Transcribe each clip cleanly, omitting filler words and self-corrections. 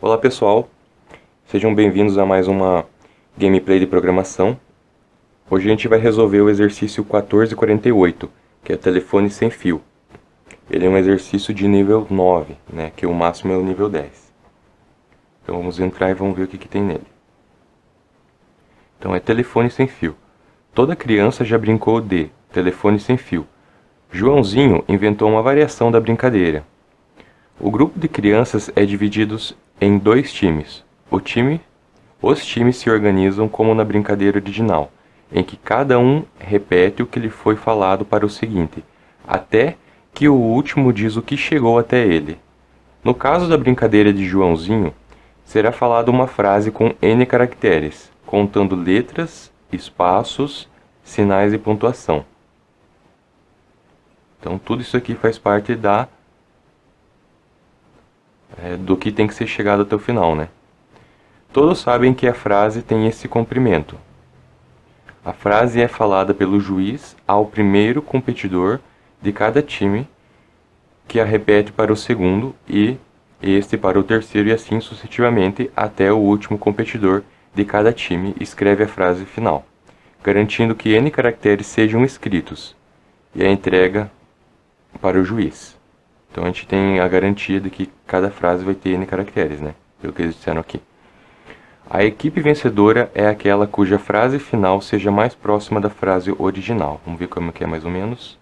Olá pessoal, sejam bem-vindos a mais uma gameplay de programação. Hoje a gente vai resolver o exercício 1448, que é telefone sem fio. Ele é um exercício de nível 9, né, que o máximo é o nível 10. Então vamos entrar e vamos ver o que tem nele. Então é telefone sem fio. Toda criança já brincou de telefone sem fio. Joãozinho inventou uma variação da brincadeira. O grupo de crianças é dividido em dois times. Os times se organizam como na brincadeira original, em que cada um repete o que lhe foi falado para o seguinte, até que o último diz o que chegou até ele. No caso da brincadeira de Joãozinho, será falada uma frase com N caracteres, contando letras, espaços, sinais e pontuação. Então tudo isso aqui faz parte do que tem que ser chegado até o final, né? Todos sabem que a frase tem esse comprimento. A frase é falada pelo juiz ao primeiro competidor de cada time, que a repete para o segundo e este para o terceiro e assim sucessivamente até o último competidor de cada time escreve a frase final, garantindo que N caracteres sejam escritos e a entrega para o juiz. Então a gente tem a garantia de que cada frase vai ter N caracteres, né? Pelo que eles disseram aqui. A equipe vencedora é aquela cuja frase final seja mais próxima da frase original. Vamos ver como que é mais ou menos.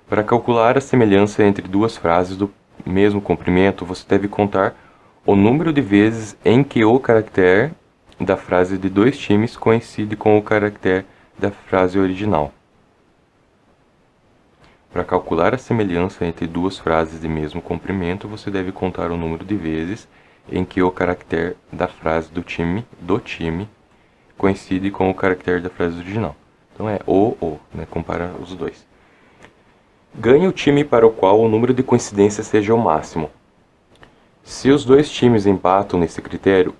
Para calcular a semelhança entre duas frases do mesmo comprimento, você deve contar o número de vezes em que o caractere da frase de dois times coincide com o caractere da frase original. Para calcular a semelhança entre duas frases de mesmo comprimento, você deve contar o número de vezes em que o caractere da frase do time coincide com o caractere da frase original. Então é o, né? Compara os dois. Ganhe o time para o qual o número de coincidências seja o máximo. Se os dois times empatam nesse critério,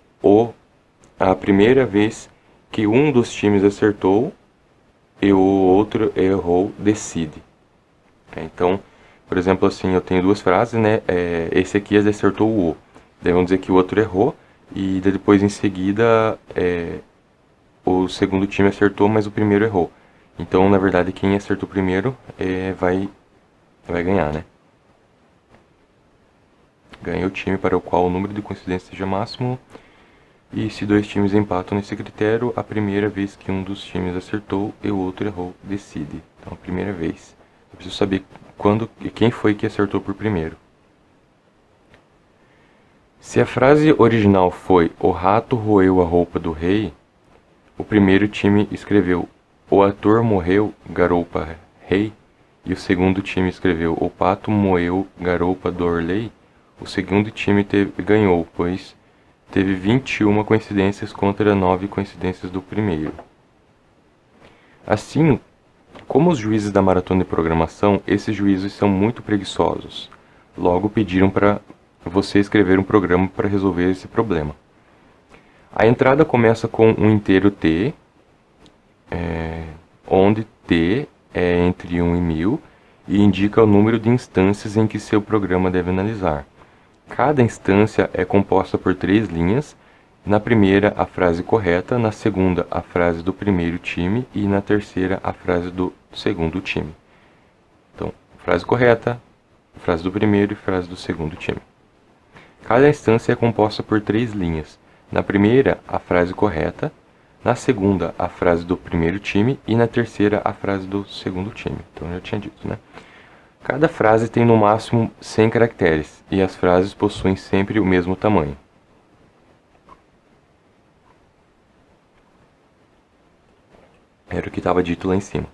a primeira vez que um dos times acertou e o outro errou, decide. Então, por exemplo, assim, eu tenho duas frases, né? Esse aqui acertou o O. Daí vamos dizer que o outro errou e depois em seguida o segundo time acertou, mas o primeiro errou. Então, na verdade, quem acertou primeiro vai ganhar, né? Ganha o time para o qual o número de coincidências seja máximo. E se dois times empatam nesse critério, a primeira vez que um dos times acertou e o outro errou, decide. Então, a primeira vez. Eu preciso saber quem foi que acertou por primeiro. Se a frase original foi "O rato roeu a roupa do rei", o primeiro time escreveu "O ator morreu, garoupa rei", e o segundo time escreveu "O pato moeu, garoupa dorlei", o segundo time ganhou, pois teve 21 coincidências contra 9 coincidências do primeiro. Assim, como os juízes da maratona de programação, esses juízes são muito preguiçosos. Logo pediram para você escrever um programa para resolver esse problema. A entrada começa com um inteiro T, onde T é entre 1 e 1000 e indica o número de instâncias em que seu programa deve analisar. Cada instância é composta por 3 linhas. Na primeira, a frase correta, na segunda, a frase do primeiro time e na terceira, a frase do segundo time. Então, frase correta, frase do primeiro e frase do segundo time. Cada instância é composta por 3 linhas. Na primeira, a frase correta, na segunda, a frase do primeiro time e na terceira, a frase do segundo time. Então, eu já tinha dito, né? Cada frase tem no máximo 100 caracteres e as frases possuem sempre o mesmo tamanho. Era o que estava dito lá em cima.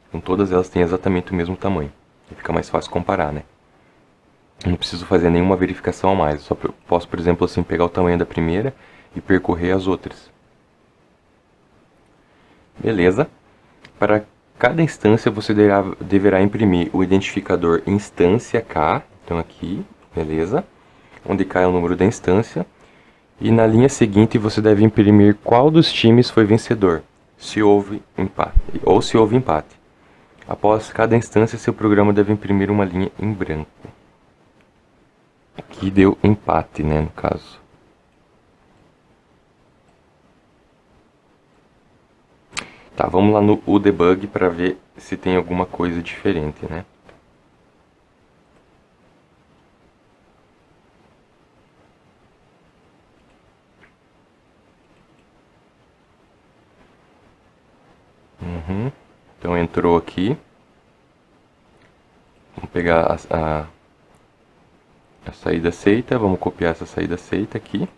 Então todas elas têm exatamente o mesmo tamanho. E fica mais fácil comparar, né? Eu não preciso fazer nenhuma verificação a mais. Eu só posso, por exemplo, assim, pegar o tamanho da primeira e percorrer as outras. Beleza? Para cada instância você deverá imprimir o identificador instância K. Então aqui, beleza? Onde K é o número da instância. E na linha seguinte você deve imprimir qual dos times foi vencedor, se houve empate, ou se houve empate. Após cada instância, seu programa deve imprimir uma linha em branco. Aqui deu empate, né, no caso. Tá, vamos lá no debug para ver se tem alguma coisa diferente, né? Então entrou aqui. Vamos pegar a saída aceita, vamos copiar essa saída aceita aqui.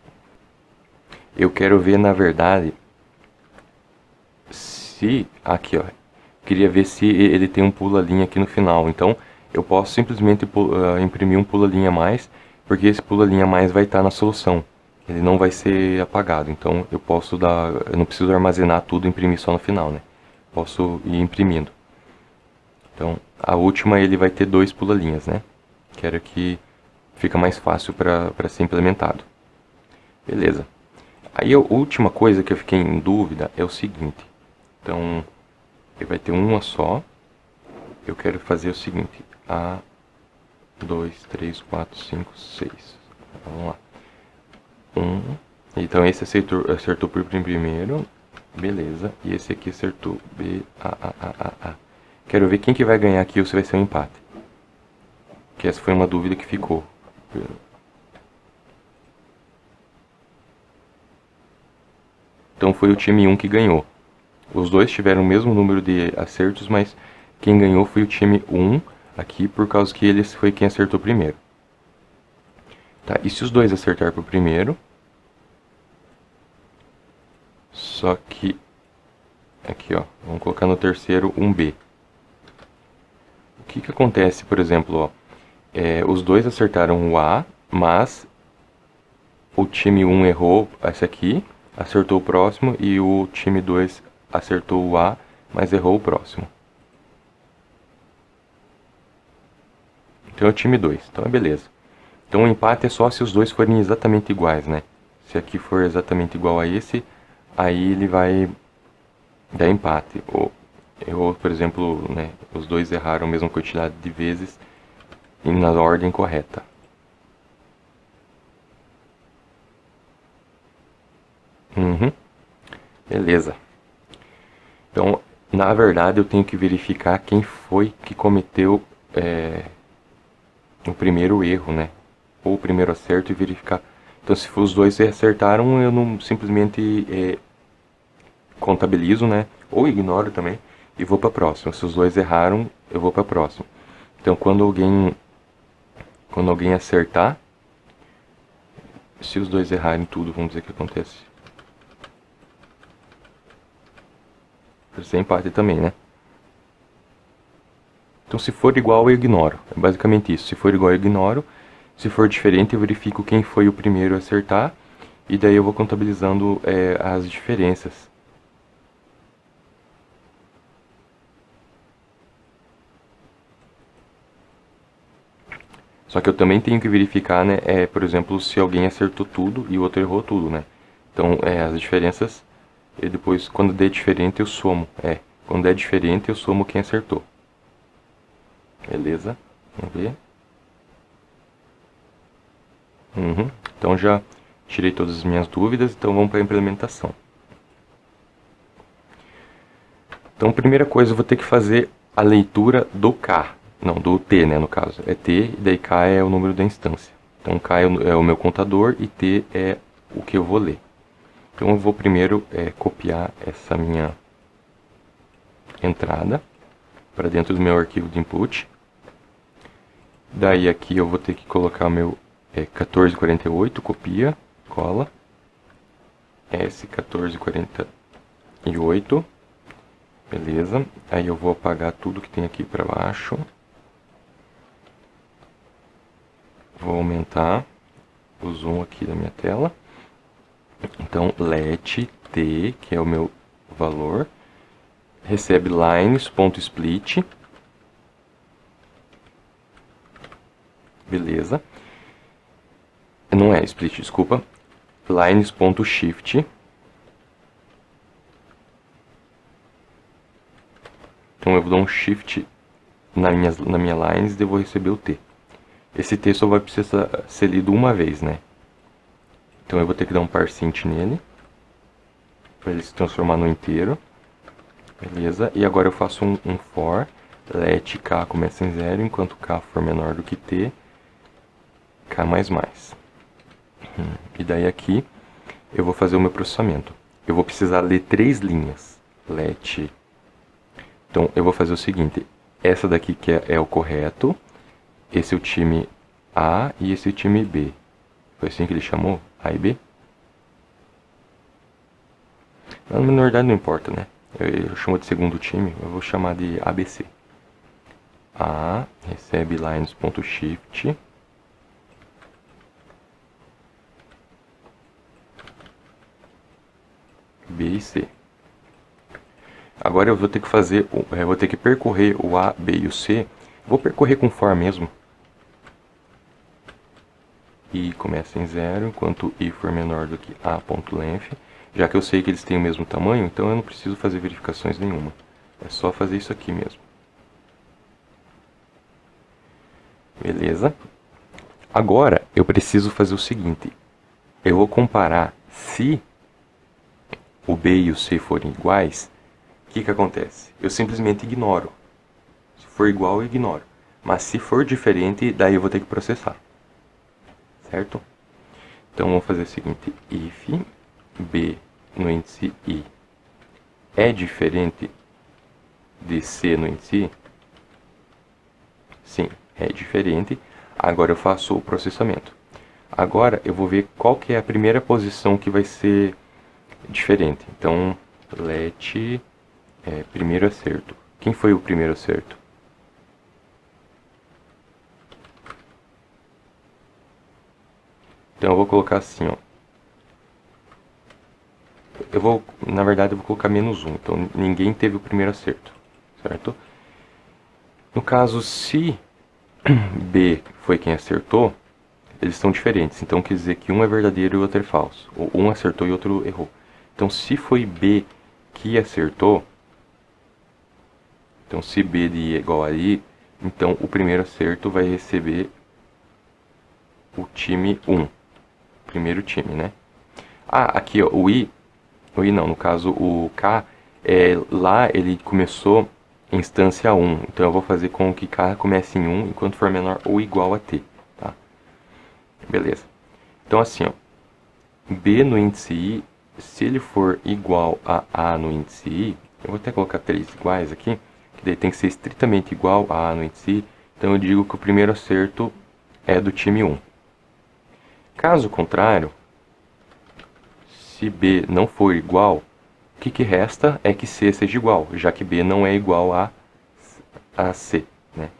Eu quero ver, na verdade, se... Aqui, ó. Queria ver se ele tem um pula-linha aqui no final. Então, eu posso simplesmente imprimir um pula-linha a mais, porque esse pula-linha a mais vai estar na solução. Ele não vai ser apagado. Então, eu posso dar... Eu não preciso armazenar tudo e imprimir só no final, né? Posso ir imprimindo. Então, a última ele vai ter 2 pula-linhas, né? Quero que fica mais fácil para ser implementado. Beleza. Aí a última coisa que eu fiquei em dúvida é o seguinte. Então, ele vai ter uma só. Eu quero fazer o seguinte. 2, 3, 4, 5, 6. Vamos lá. Então esse acertou por primeiro. Beleza. E esse aqui acertou B, A. Quero ver quem que vai ganhar aqui ou se vai ser um empate. Que essa foi uma dúvida que ficou. Então foi o time 1 que ganhou. Os dois tiveram o mesmo número de acertos, mas quem ganhou foi o time 1 aqui, por causa que ele foi quem acertou primeiro. Tá, e se os dois acertar pro primeiro? Só que... Aqui, ó. Vamos colocar no terceiro um B. O que acontece, por exemplo, ó. Os dois acertaram o A, mas o time 1 errou essa aqui, acertou o próximo, e o time 2 acertou o A, mas errou o próximo. Então é o time 2, então é beleza. Então o empate é só se os dois forem exatamente iguais, né? Se aqui for exatamente igual a esse, aí ele vai dar empate. Ou por exemplo, né, os dois erraram a mesma quantidade de vezes e na ordem correta. Beleza. Então, na verdade, eu tenho que verificar quem foi que cometeu o primeiro erro, né? Ou o primeiro acerto e verificar. Então, se os dois acertaram, eu não simplesmente contabilizo, né? Ou ignoro também e vou para a próxima. Se os dois erraram, eu vou para a próxima. Então, quando alguém acertar, se os dois errarem tudo, vamos dizer que acontece. Pode ser empate também, né? Então, se for igual, eu ignoro. É basicamente isso. Se for igual, eu ignoro. Se for diferente, eu verifico quem foi o primeiro a acertar. E daí eu vou contabilizando as diferenças. Só que eu também tenho que verificar, né, por exemplo, se alguém acertou tudo e o outro errou tudo, né? Então, as diferenças, e depois, quando der diferente, eu somo. Quando é diferente, eu somo quem acertou. Beleza? Vamos ver. Então, já tirei todas as minhas dúvidas, então vamos para a implementação. Então, primeira coisa, eu vou ter que fazer a leitura do K. Não, do T, né, no caso. É T, e daí K é o número da instância. Então, K é o meu contador e T é o que eu vou ler. Então, eu vou primeiro copiar essa minha entrada para dentro do meu arquivo de input. Daí, aqui eu vou ter que colocar o meu 1448, copia, cola. S1448. Beleza. Aí eu vou apagar tudo que tem aqui para baixo. Vou aumentar o zoom aqui da minha tela. Então, let t, que é o meu valor, recebe lines.split. Beleza. Não é split, desculpa. Lines.shift. Então eu vou dar um shift na minha lines e eu vou receber o t. esse texto só vai precisar ser lido uma vez, né? Então eu vou ter que dar um parseint nele, para ele se transformar no inteiro. Beleza? E agora eu faço um for, let k começa em 0, enquanto k for menor do que t, k mais mais. E daí aqui eu vou fazer o meu processamento. Eu vou precisar ler 3 linhas. Let. Então eu vou fazer o seguinte, essa daqui que é o correto, esse é o time A e esse é o time B. Foi assim que ele chamou? A e B? Na verdade não importa, né? Eu chamo de segundo time, eu vou chamar de ABC. A recebe lines.shift. B e C. Agora eu vou ter que fazer, vou ter que percorrer o A, B e o C. Vou percorrer com for mesmo. I começa em 0, enquanto I for menor do que A.length. Já que eu sei que eles têm o mesmo tamanho, então eu não preciso fazer verificações nenhuma. É só fazer isso aqui mesmo. Beleza? Agora eu preciso fazer o seguinte. Eu vou comparar se o B e o C forem iguais. O que acontece? Eu simplesmente ignoro. Se for igual, eu ignoro. Mas se for diferente, daí eu vou ter que processar. Certo? Então vamos fazer o seguinte. If B no índice I é diferente de C no índice I? Sim, é diferente. Agora eu faço o processamento. Agora eu vou ver qual que é a primeira posição que vai ser diferente. Então, let primeiro acerto. Quem foi o primeiro acerto? Então eu vou colocar assim, ó. Na verdade eu vou colocar -1, então ninguém teve o primeiro acerto, certo? No caso, se B foi quem acertou, eles são diferentes, então quer dizer que um é verdadeiro e o outro é falso, ou um acertou e o outro errou. Então se foi B que acertou, então se B de I é igual a I, então o primeiro acerto vai receber o time 1, primeiro time, né? Ah, aqui ó, o I não, no caso o K, lá ele começou em instância 1, então eu vou fazer com que K comece em 1 enquanto for menor ou igual a T, tá? Beleza. Então assim, ó, B no índice I, se ele for igual a A no índice I, eu vou até colocar 3 iguais aqui, que daí tem que ser estritamente igual a A no índice I, então eu digo que o primeiro acerto é do time 1. Caso contrário, se B não for igual, o que resta é que C seja igual, já que B não é igual a C, né?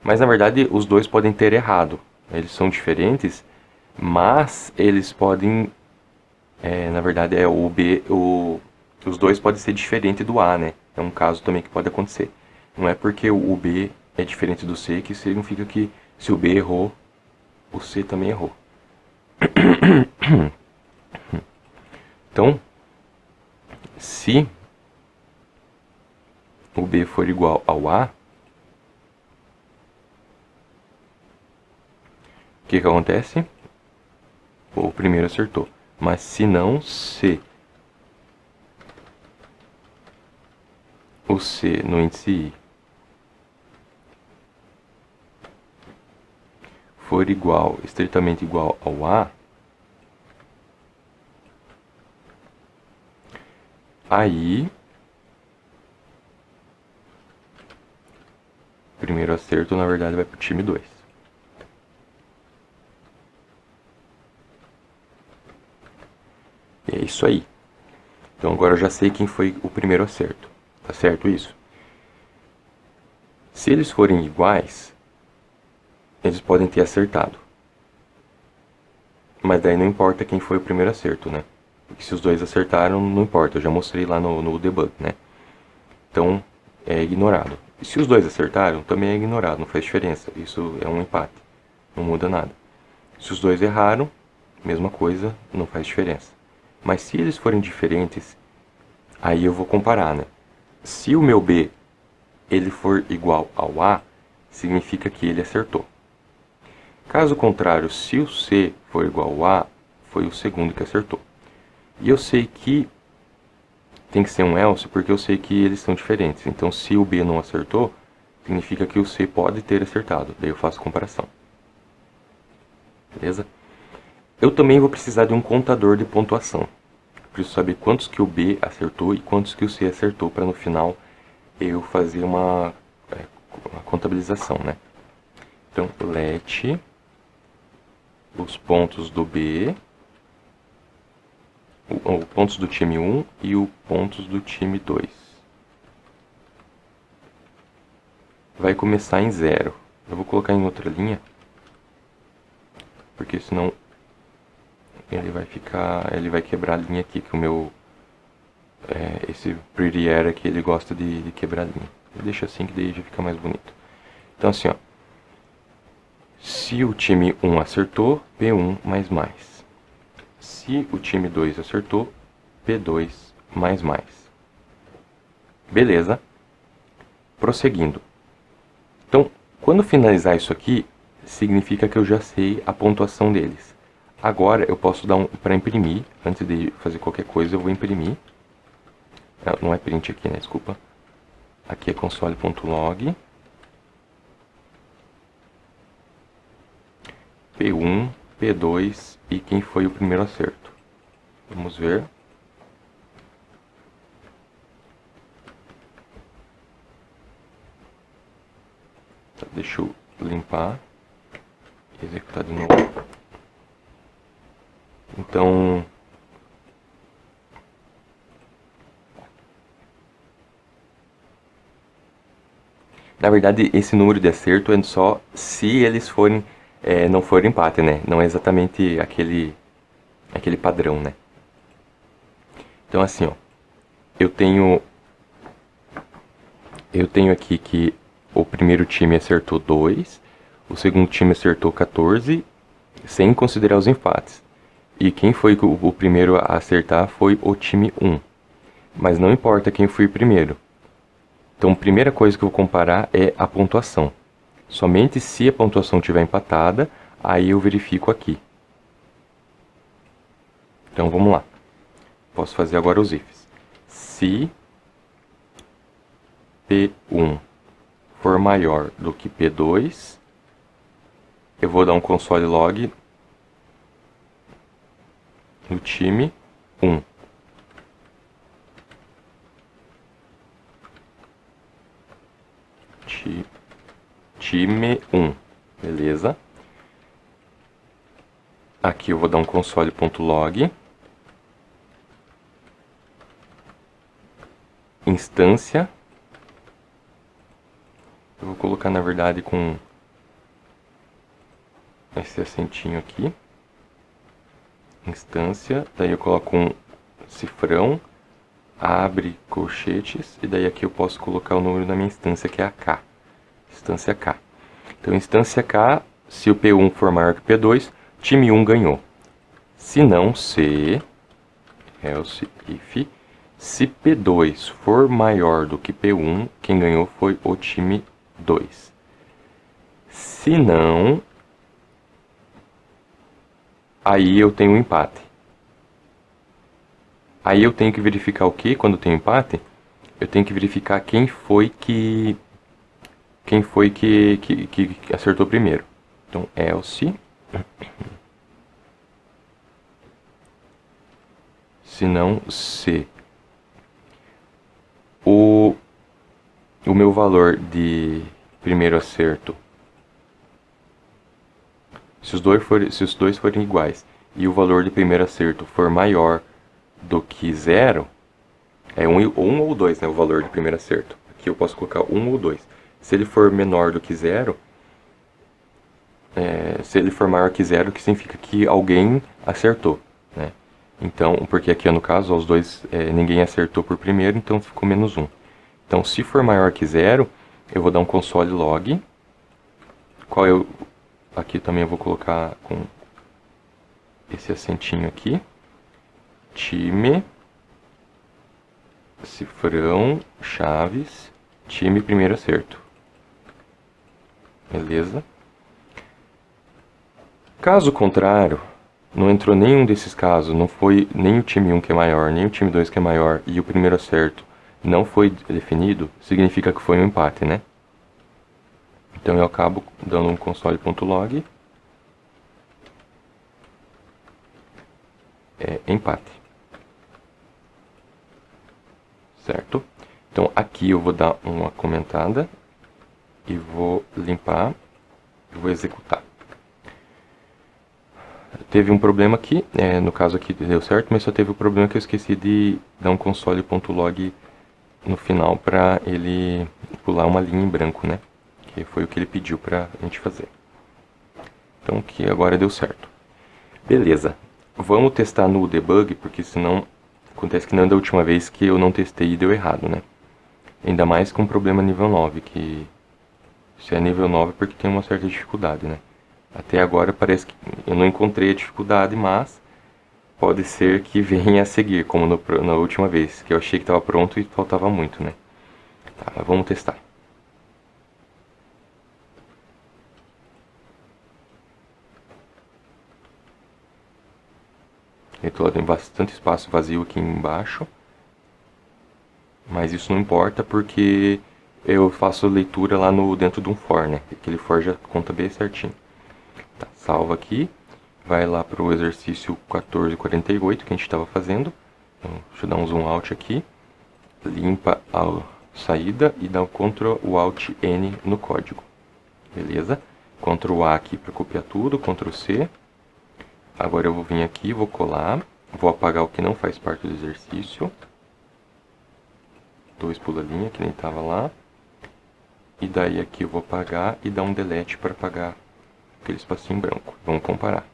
Mas na verdade os dois podem ter errado. Eles são diferentes, mas eles podem, na verdade o B, os dois podem ser diferentes do A, né? É um caso também que pode acontecer. Não é porque o B é diferente do C que significa que se o B errou, o C também errou. Então, se o B for igual ao A, o que acontece? O primeiro acertou. Mas se não, se o C no índice I for igual, estritamente igual ao A, aí o primeiro acerto na verdade vai para o time 2. E é isso aí. Então agora eu já sei quem foi o primeiro acerto. Tá certo isso? Se eles forem iguais, eles podem ter acertado. Mas daí não importa quem foi o primeiro acerto, né? Porque se os dois acertaram, não importa. Eu já mostrei lá no debug, né? Então, é ignorado. E se os dois acertaram, também é ignorado. Não faz diferença. Isso é um empate. Não muda nada. Se os dois erraram, mesma coisa, não faz diferença. Mas se eles forem diferentes, aí eu vou comparar, né? Se o meu B ele for igual ao A, significa que ele acertou. Caso contrário, se o C for igual ao A, foi o segundo que acertou. E eu sei que tem que ser um else porque eu sei que eles são diferentes. Então, se o B não acertou, significa que o C pode ter acertado. Daí eu faço comparação. Beleza? Eu também vou precisar de um contador de pontuação. Preciso saber quantos que o B acertou e quantos que o C acertou, para no final eu fazer uma contabilização, né? Então, let os pontos do B, os pontos do time 1 e os pontos do time 2. Vai começar em 0. Eu vou colocar em outra linha, porque senão ele vai quebrar a linha aqui, que o meu esse pretty era aqui, ele gosta de quebrar a linha. Eu deixo assim que daí já fica mais bonito. Então assim, ó, se o time 1 acertou, P1 mais mais. Se o time 2 acertou, P2 mais mais. Beleza? Prosseguindo. Então, quando finalizar isso aqui, significa que eu já sei a pontuação deles. Agora eu posso dar para imprimir, antes de fazer qualquer coisa eu vou imprimir. Não é print aqui, né? Desculpa. Aqui é console.log. P1, P2 e quem foi o primeiro acerto. Vamos ver. Tá, deixa eu limpar e executar de novo. Então, na verdade, esse número de acerto é só se eles forem não for empate, né? Não é exatamente aquele padrão, né? Então assim, ó, eu tenho aqui que o primeiro time acertou 2, o segundo time acertou 14, sem considerar os empates. E quem foi o primeiro a acertar foi o time 1. Mas não importa quem foi o primeiro. Então, a primeira coisa que eu vou comparar é a pontuação. Somente se a pontuação estiver empatada, aí eu verifico aqui. Então, vamos lá. Posso fazer agora os ifs. Se P1 for maior do que P2, eu vou dar um console log no time 1. Time 1, beleza? Aqui eu vou dar um console.log instância. Eu vou colocar na verdade com esse acentinho aqui, instância, daí eu coloco um cifrão, abre colchetes, e daí aqui eu posso colocar o número da minha instância, que é a K. Instância K. Então, instância K, se o P1 for maior que P2, time 1 ganhou. Se não, se, else if, se P2 for maior do que P1, quem ganhou foi o time 2. Se não, aí eu tenho um empate. Aí eu tenho que verificar o que quando tem empate? Eu tenho que verificar quem foi que acertou primeiro. Então, else, se não, se. O meu valor de primeiro acerto, se os dois forem iguais e o valor de primeiro acerto for maior do que 0, é 1 ou 2, né, o valor de primeiro acerto. Aqui eu posso colocar 1 ou 2. Se ele for menor do que 0, se ele for maior que 0, que significa que alguém acertou, né? Então, porque aqui no caso, os dois, ninguém acertou por primeiro, então ficou menos 1. Então, se for maior que 0, eu vou dar um console log, aqui também eu vou colocar com esse acentinho aqui, time, cifrão, chaves, time primeiro acerto. Beleza? Caso contrário, não entrou nenhum desses casos, não foi nem o time 1 que é maior, nem o time 2 que é maior, e o primeiro acerto não foi definido, significa que foi um empate, né? Então eu acabo dando um console.log empate. Certo? Então aqui eu vou dar uma comentada e vou limpar e vou executar. Teve um problema aqui, no caso aqui deu certo, mas só teve o problema que eu esqueci de dar um console.log no final para ele pular uma linha em branco, né? Que foi o que ele pediu para a gente fazer. Então aqui agora deu certo. Beleza. Vamos testar no debug, porque senão acontece que não é da última vez que eu não testei e deu errado, né? Ainda mais com problema nível 9, que se é nível 9 é porque tem uma certa dificuldade, né? Até agora parece que eu não encontrei a dificuldade, mas pode ser que venha a seguir, como na última vez, que eu achei que estava pronto e faltava muito, né? Tá, mas vamos testar. Tem bastante espaço vazio aqui embaixo, mas isso não importa porque eu faço leitura lá dentro de um for, né? Aquele for já conta bem certinho. Tá, salva aqui, vai lá para o exercício 1448 que a gente estava fazendo. Então, deixa eu dar um zoom out aqui, limpa a saída e dá um Ctrl Alt N no código. Beleza? Ctrl A aqui para copiar tudo, Ctrl C. Agora eu vou vir aqui, vou colar, vou apagar o que não faz parte do exercício. 2 pula linha, que nem estava lá. E daí aqui eu vou apagar e dar um delete para apagar aquele espacinho branco. Vamos comparar.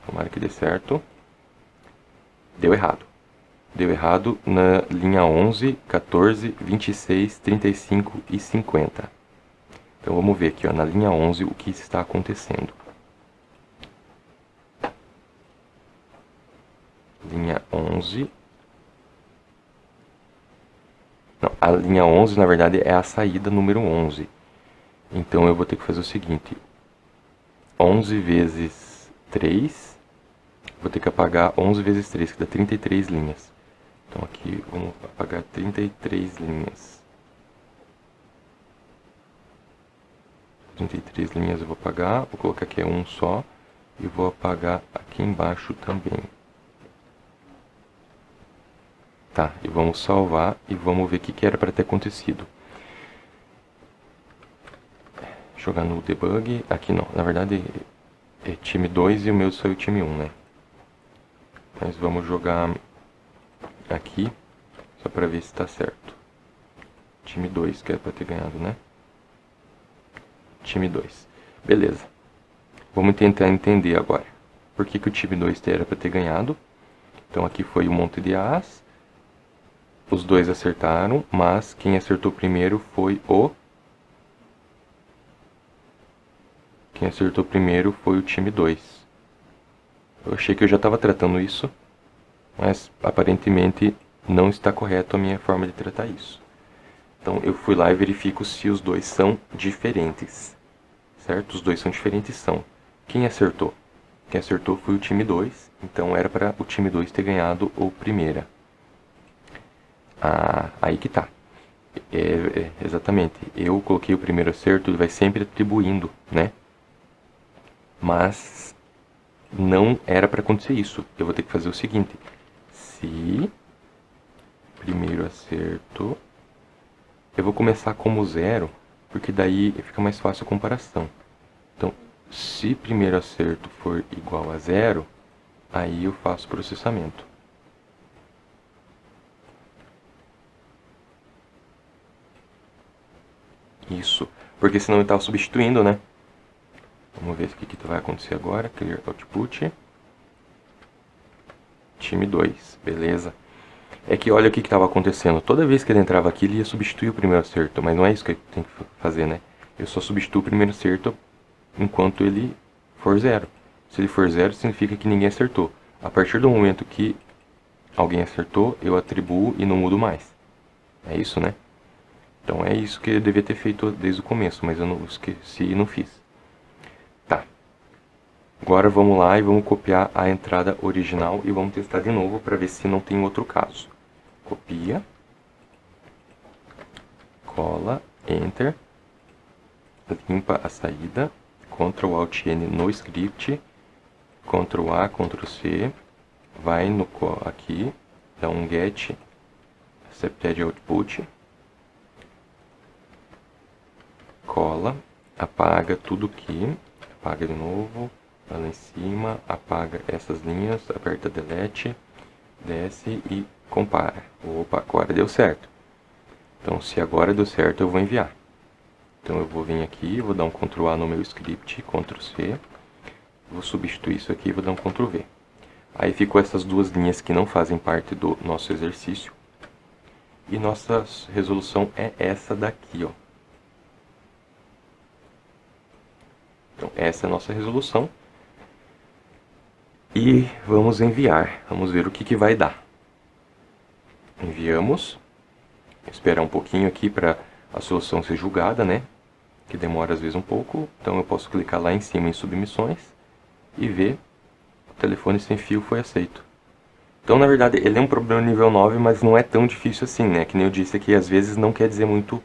Tomara que dê certo. Deu errado. Deu errado na linha 11, 14, 26, 35 e 50. Então vamos ver aqui, ó, na linha 11 o que está acontecendo. Linha 11. Não, a linha 11 na verdade é a saída número 11. Então eu vou ter que fazer o seguinte. 11 vezes 3. Vou ter que apagar 11 vezes 3, que dá 33 linhas. Então aqui vamos apagar 33 linhas. 33 linhas eu vou apagar. Vou colocar aqui um só. E vou apagar aqui embaixo também. Tá, e vamos salvar e vamos ver o que era para ter acontecido. Jogar no debug. Aqui não, na verdade é time 2 e o meu saiu time 1, né? Mas vamos jogar aqui, só para ver se está certo. Time 2, que era para ter ganhado, né? Time 2. Beleza. Vamos tentar entender agora. Por que o time 2 era para ter ganhado? Então aqui foi um monte de As. Os dois acertaram, mas quem acertou primeiro foi o... Quem acertou primeiro foi o time 2. Eu achei que eu já estava tratando isso, mas aparentemente não está correto a minha forma de tratar isso. Então eu fui lá e verifico se os dois são diferentes. Certo? Os dois são diferentes, são. Quem acertou? Quem acertou foi o time 2, então era para o time 2 ter ganhado o primeira. Ah, aí que tá. Exatamente. Eu coloquei o primeiro acerto, ele vai sempre atribuindo, né? Mas não era para acontecer isso. Eu vou ter que fazer o seguinte. Se primeiro acerto... Eu vou começar como 0, porque daí fica mais fácil a comparação. Então, se primeiro acerto for igual a 0, aí eu faço processamento. Isso, porque senão ele estava substituindo, né? Vamos ver o que vai acontecer agora. Clear output. Time 2, beleza. É que olha o que estava acontecendo. Toda vez que ele entrava aqui, ele ia substituir o primeiro acerto. Mas não é isso que eu tenho que fazer, né? Eu só substituo o primeiro acerto enquanto ele for 0. Se ele for 0, significa que ninguém acertou. A partir do momento que alguém acertou, eu atribuo e não mudo mais. É isso, né? Então é isso que eu devia ter feito desde o começo, mas eu não esqueci e não fiz. Tá. Agora vamos lá e vamos copiar a entrada original e vamos testar de novo para ver se não tem outro caso. Copia, cola, Enter, limpa a saída, Ctrl Alt N no script, Ctrl A, Ctrl C, vai no aqui, dá um get, accepted output, cola, apaga tudo aqui, apaga de novo, vai lá em cima, apaga essas linhas, aperta delete, desce e compara. Opa, agora deu certo. Então se agora deu certo eu vou enviar. Então eu vou vir aqui, vou dar um Ctrl A no meu script, Ctrl C, vou substituir isso aqui e vou dar um Ctrl V. Aí ficou essas duas linhas que não fazem parte do nosso exercício. E nossa resolução é essa daqui, ó. Então essa é a nossa resolução. E vamos enviar. Vamos ver o que vai dar. Enviamos. Esperar um pouquinho aqui para a solução ser julgada, né? Que demora às vezes um pouco. Então eu posso clicar lá em cima em submissões e ver o telefone sem fio foi aceito. Então na verdade ele é um problema nível 9, mas não é tão difícil assim, né? Que nem eu disse aqui, às vezes não quer dizer muito,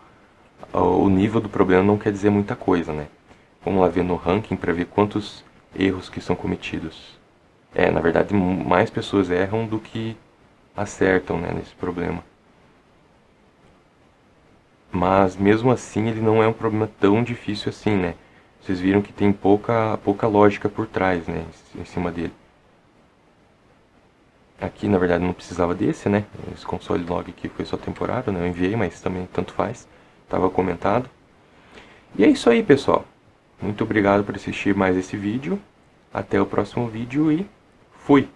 o nível do problema não quer dizer muita coisa, né? Vamos lá ver no ranking para ver quantos erros que são cometidos. Na verdade mais pessoas erram do que acertam, né, nesse problema. Mas mesmo assim ele não é um problema tão difícil assim, né? Vocês viram que tem pouca lógica por trás, né, em cima dele. Aqui na verdade não precisava desse, né? Esse console log aqui foi só temporário, né? Eu enviei, mas também tanto faz. Estava comentado. E é isso aí, pessoal. Muito obrigado por assistir mais esse vídeo. Até o próximo vídeo e fui!